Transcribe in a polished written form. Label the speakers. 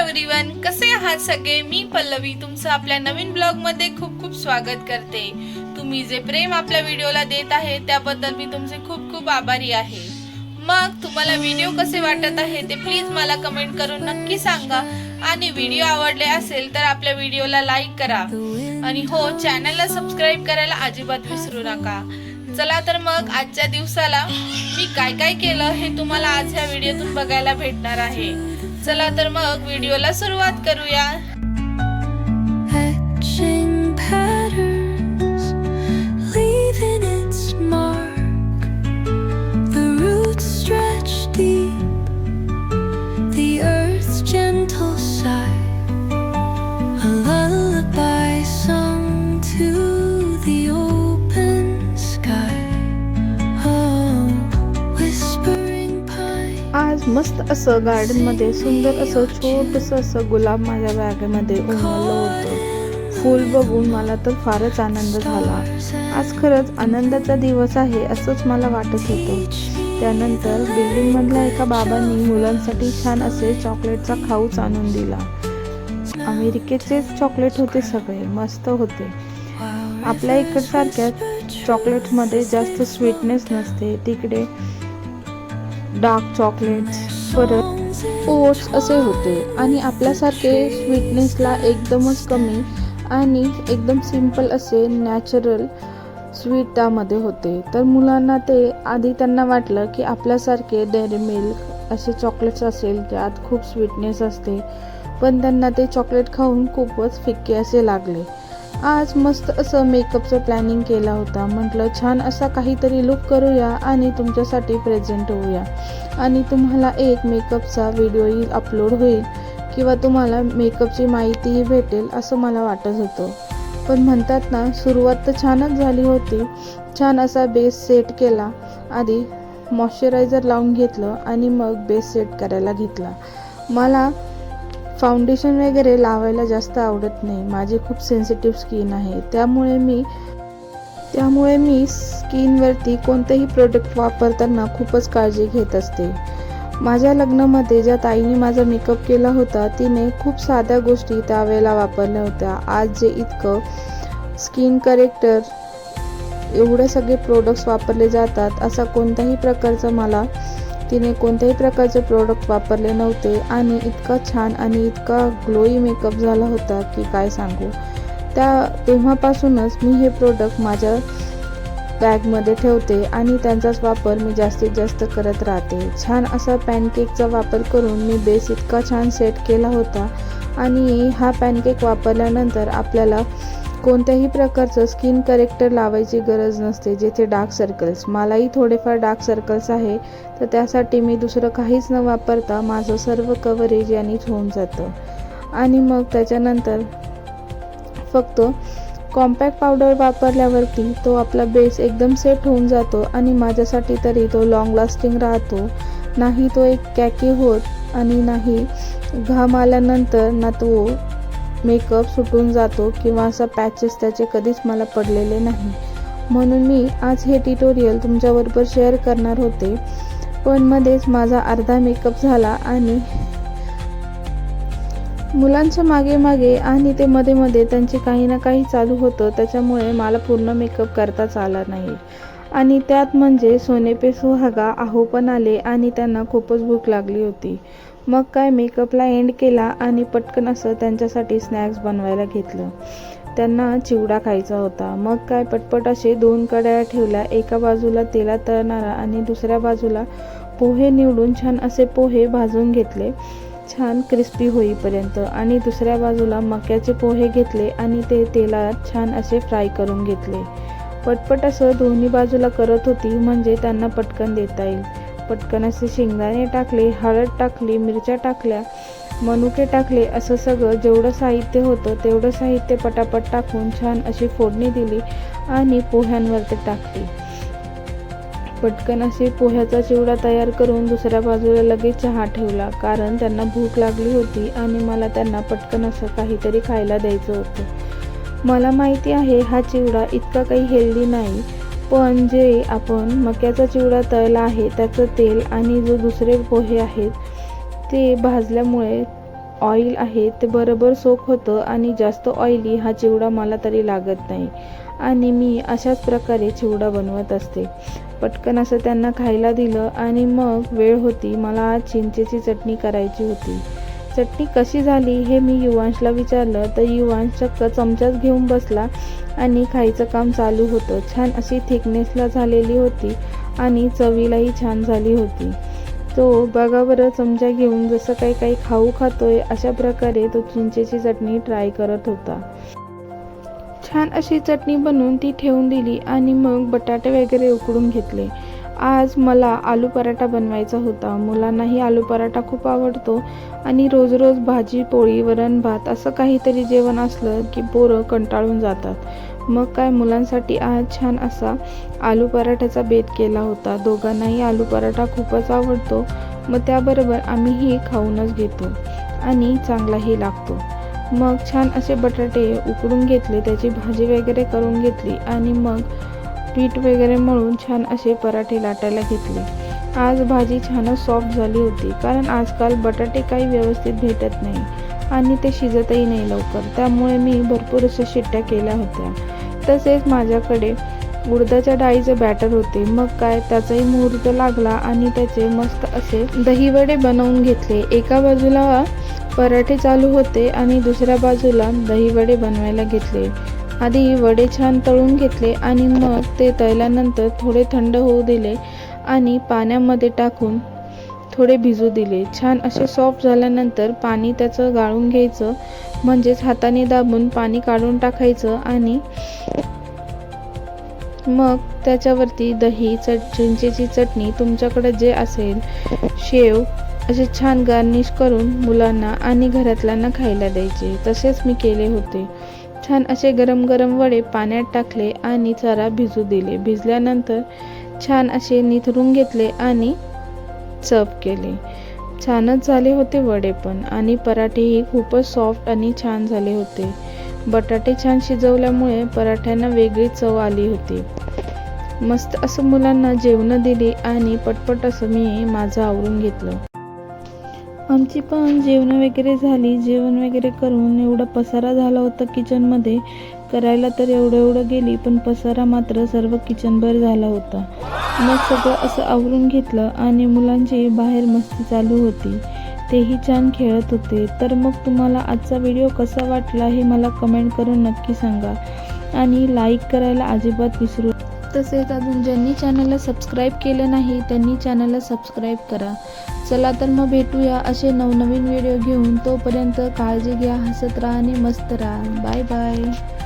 Speaker 1: Everyone, कसे आहात सगळे? मी पल्लवी तुमचं आपल्या नवीन ब्लॉग मध्ये खूप खूप स्वागत करते। तुम्ही जे प्रेम आपल्या व्हिडिओला देत आहे त्याबद्दल मी तुमचे खूप खूप आभारी आहे। मग तुम्हाला व्हिडिओ कसे वाटत आहे ते प्लीज मला कमेंट करून नक्की सांगा आणि व्हिडिओ आवडले असेल तर आपल्या व्हिडिओला लाईक करा आणि हो, चॅनलला सबस्क्राईब करायला अजिबात विसरू नका। चला तर मग आजच्या दिवसाला मी काय काय केलं हे तुम्हाला आज ह्या व्हिडिओतून बघायला भेटणार आहे। चला तर मग व्हिडिओला सुरुवात करूया।
Speaker 2: आज मस्त असं गार्डन मध्ये सुंदर असं छोटस असं गुलाब माझ्या बॅगेमध्ये उमललं होतं। फूल बघून मला तर फारच आनंद झाला। आज खरंच आनंदाचा दिवस आहे असंच मला वाटत होतं। त्यानंतर बिल्डिंग मधल्या एका बाबांनी मुलांसाठी छान असे चॉकलेटचा खाऊच आणून दिला। अमेरिकेचे चॉकलेट होते, सगळे मस्त होते। आपल्या इकडसारख्या चॉकलेट मध्ये जास्त स्वीटनेस नसते, तिकडे डार्क चॉकलेट्स परत ओट्स असे होते आणि आपल्यासारखे स्वीटनेसला एकदमच कमी आणि एकदम सिंपल असे नॅचरल स्वीट त्यामध्ये होते। तर मुलांना ते आधी त्यांना वाटलं की आपल्यासारखे डेअरी मिल्क असे चॉकलेट्स असेल ज्यात खूप स्वीटनेस असते, पण त्यांना ते चॉकलेट खाऊन खूपच फिक्के असे लागले। आज मस्त असं मेकअपचं प्लॅनिंग केला होता। म्हटलं छान असा काहीतरी लुक करूया आणि तुमच्यासाठी प्रेझेंट होऊया आणि तुम्हाला एक मेकअपचा व्हिडिओही अपलोड होईल किंवा तुम्हाला मेकअपची माहितीही भेटेल असं मला वाटत होतं। पण म्हणतात ना, सुरुवात तर छानच झाली होती। छान असा बेस सेट केला, आधी मॉइश्चरायझर लावून घेतलं आणि मग बेस सेट करायला घेतला। मला फाउंडेशन वगैरे लावायला जास्त आवडत नाही, माझी खूप सेन्सिटिव्ह स्किन आहे। त्यामुळे मी स्किनवरती कोणतेही प्रोडक्ट वापरताना खूपच काळजी घेत असते। माझ्या लग्नामध्ये ज्या ताईने माझा मेकअप केला होता तिने खूप साध्या गोष्टी त्यावेळेला वापरल्या होत्या। आज जे इतकं स्किन करेक्टर एवढे सगळे प्रोडक्ट्स वापरले जातात, असा तिने कोणत्याही प्रकारचे प्रोडक्ट वापरले नव्हते आणि इतका छान आणि इतका ग्लोई मेकअप झाला होता की काय सांगू। तेव्हापासूनच मी हे प्रोडक्ट माझ्या बॅगमध्ये ठेवते आणि त्यांचाच वापर मी जास्तीत जास्त करत राहते। छान असा पॅनकेकचा वापर करून मी बेस इतका छान सेट केला होता आणि हा पॅनकेक वापरल्यानंतर आपल्याला कोणत्याही प्रकारचं स्किन करेक्टर लावायची गरज नसते। जेथे डार्क सर्कल्स, मलाही थोडेफार डार्क सर्कल्स आहे, तर त्यासाठी मी दुसरं काहीच न वापरता माझं सर्व कव्हरेज यानेच होऊन जातं। आणि मग त्याच्यानंतर फक्त कॉम्पॅक्ट पावडर वापरल्यावरती तो आपला बेस एकदम सेट होऊन जातो आणि माझ्यासाठी तरी तो लॉंग लास्टिंग राहतो। नाही तो एक कॅकी होत आणि नाही घाम आल्यानंतर ना तो मेकअप सुटून जातो किंवा असा पॅचेस त्याचे कधीच मला पडलेले नाही। म्हणून मी आज हे ट्युटोरियल तुमच्याबरोबर शेअर करणार होते, पण मध्येच माझा अर्धा मेकअप झाला आणि मुलांच्या मागे मागे आणि ते मध्ये मध्ये त्यांचे काही ना काही चालू होतं, त्याच्यामुळे मला पूर्ण मेकअप करताच आला नाही। आणि त्यात म्हणजे सोने पे सुहागा आहो पण आले आणि त्यांना खूपच भूक लागली होती। मग काय मेकअपला एंड केला आणि पटकन असं त्यांच्यासाठी स्नॅक्स बनवायला घेतलं। त्यांना चिवडा खायचा होता। मग काय पटपट असे 2 कढया ठेवल्या, एका बाजूला तेलात तळणारा आणि दुसऱ्या बाजूला पोहे निवडून छान असे पोहे भाजून घेतले छान क्रिस्पी होईपर्यंत आणि दुसऱ्या बाजूला मक्याचे पोहे घेतले आणि ते तेलात छान असे फ्राय करून घेतले। पटपट असं दोन्ही बाजूला करत होती म्हणजे त्यांना पटकन देता येईल। पटकन असे शेंगदाणे टाकले, हळद टाकली, मिरच्या टाकल्या, मनुके टाकले, असं सगळं जेवढं साहित्य होतं तेवढं साहित्य पटापट टाकून छान अशी फोडणी दिली आणि पोह्यांवर ते टाकली। पटकन असे पोह्याचा चिवडा तयार करून दुसऱ्या बाजूला लगेच चहा ठेवला, कारण त्यांना भूक लागली होती आणि मला त्यांना पटकन असं काहीतरी खायला द्यायचं होतं। मला माहिती आहे हा चिवडा इतका काही हेल्दी नाही, पण जे आपण मक्याचा चिवडा तळला आहे त्याचं तेल आणि जो दुसरे पोहे आहेत ते भाजल्यामुळे ऑइल आहे ते बरोबर सोक होतं आणि जास्त ऑइली हा चिवडा मला तरी लागत नाही. आणि मी अशाच प्रकारे चिवडा बनवत असते. पटकन असं त्यांना खायला दिलं आणि मग वेळ होती, मला आज चिंचेची चटणी करायची होती. चटणी कशी झाली हे मी युवांशला विचारलं तर युवांश चक्क चमचाच घेऊन बसला आणि खायचं काम चालू होतं. छान अशी थिकनेसला झालेली होती आणि चवीलाही छान झाली होती. तो बघा बरं चमचा घेऊन जसं काही खाऊ खातोय अशा प्रकारे तो चिंचेची चटणी ट्राय करत होता. छान अशी चटणी बनवून ती ठेवून दिली आणि मग बटाटे वगैरे उकडून घेतले. आज मला आलू पराठा बनवायचा होता. मुलांनाही आलू पराठा खूप आवडतो आणि रोज रोज भाजी पोळी वरण भात असं काहीतरी जेवण असलं की पोरं कंटाळून जातात. मग काय मुलांसाठी आज छान असा आलू पराठ्याचा बेत केला होता. दोघांनाही आलू पराठा खूपच आवडतो. मग त्याबरोबर आम्हीही खाऊनच घेतो आणि चांगलाही लागतो. मग छान असे बटाटे उकडून घेतले, त्याची भाजी वगैरे करून घेतली आणि मग पीठ वगैरे मळून छान असे पराठे लाटायला घेतले. आज भाजी छानच सॉफ्ट झाली होती, कारण आजकाल बटाटे काही व्यवस्थित भेटत नाही आणि ते शिजतही नाही लवकर. त्यामुळे मी भरपूर अशा शिट्ट्या केल्या होत्या. तसेच माझ्याकडे उडदाच्या डाळीचे बॅटर होते. मग काय त्याचाही मुहूर्त लागला आणि त्याचे मस्त असे दहीवडे बनवून घेतले. एका बाजूला पराठे चालू होते आणि दुसऱ्या बाजूला दहीवडे बनवायला घेतले. आधी वडे छान तळून घेतले आणि मग ते तळल्यानंतर थोडे थंड होऊ दिले आणि पाण्यामध्ये टाकून थोडे भिजू दिले. छान असे सॉफ्ट झाल्यानंतर पाणी त्याचं गाळून घ्यायचं, म्हणजेच हाताने दाबून पाणी काढून टाकायचं आणि मग त्याच्यावरती दही चिंचेची चटणी तुमच्याकडे जे असेल शेव असे छान गार्निश करून मुलांना आणि घरातल्यांना खायला द्यायचे. तसेच मी केले होते. छान असे गरम गरम वडे पाण्यात टाकले आणि जरा भिजू दिले. भिजल्यानंतर छान असे निथरून घेतले आणि सर्व केले. छानच झाले होते वडे पण आणि पराठेही खूपच सॉफ्ट आणि छान झाले होते. बटाटे छान शिजवल्यामुळे पराठ्यांना वेगळी चव आली होती. मस्त असं मुलांना जेवणं दिली आणि पटपट असं मी माझं आवरून घेतलं. आमची पण जेवणं वगैरे झाली. जेवण वगैरे करून एवढा पसारा झाला होता किचनमध्ये. करायला तर एवढं गेली पण पसारा मात्र सर्व किचनभर झाला होता. मग सगळं असं आवरून घेतलं आणि मुलांची बाहेर मस्ती चालू होती. तेही छान खेळत होते. तर मग तुम्हाला आजचा व्हिडिओ कसा वाटला हे मला कमेंट करून नक्की सांगा आणि लाईक करायला अजिबात विसरू. तसेच अजून ज्यांनी चॅनलला सबस्क्राईब केलं नाही त्यांनी चॅनलला सबस्क्राईब करा. चला तर मग भेटूया असे नवनवीन व्हिडिओ घेऊन. तोपर्यंत काळजी घ्या, हसत राहा आणि मस्त राहा. Bye bye.